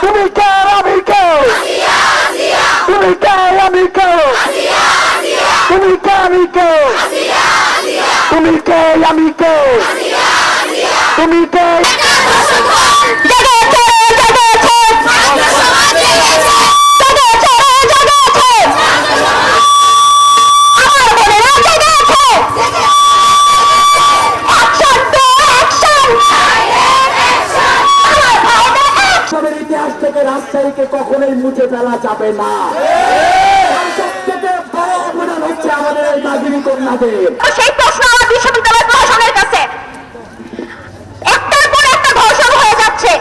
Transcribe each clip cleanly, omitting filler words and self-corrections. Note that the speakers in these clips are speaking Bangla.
তুমি কে আমি কে তুমি কে আমি কে তুমি কে আমি কে তুমি কে আমি কে তুমি কে ইতিহাস থেকে রাজশাহীকে কখনোই মুছে ফেলা যাবে না। সবথেকে বড় অবদান হচ্ছে আমাদের এই নাগরিক কন্যাদের। সেই প্রশ্ন আমার বিশ্ববিদ্যালয় প্রশাসনের কাছে, একটার পর একটা ধর্ষণ হয়ে যাচ্ছে।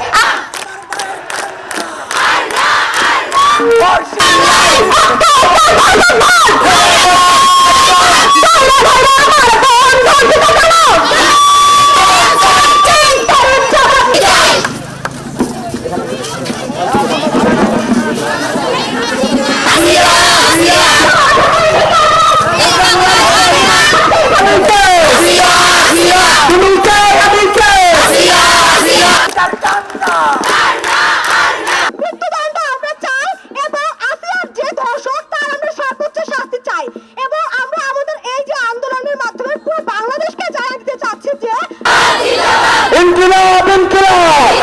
ইনকিলাব ইনকিলাব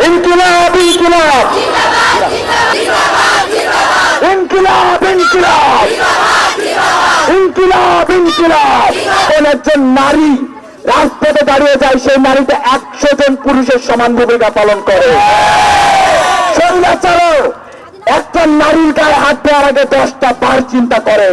ইনকিলাব ইনকিলাব ইনকিলাব ইনকিলাব ইনকিলাব ইনকিলাব। কোন একজন নারী রাজপথে দাঁড়িয়ে যায়, সেই নারীতে 100 জন পুরুষের সমান ভূমিকা পালন করে। স্বৈরাচারও একটা নারীর গায়ে হাত দেওয়ার আগে 10টা বার চিন্তা করে।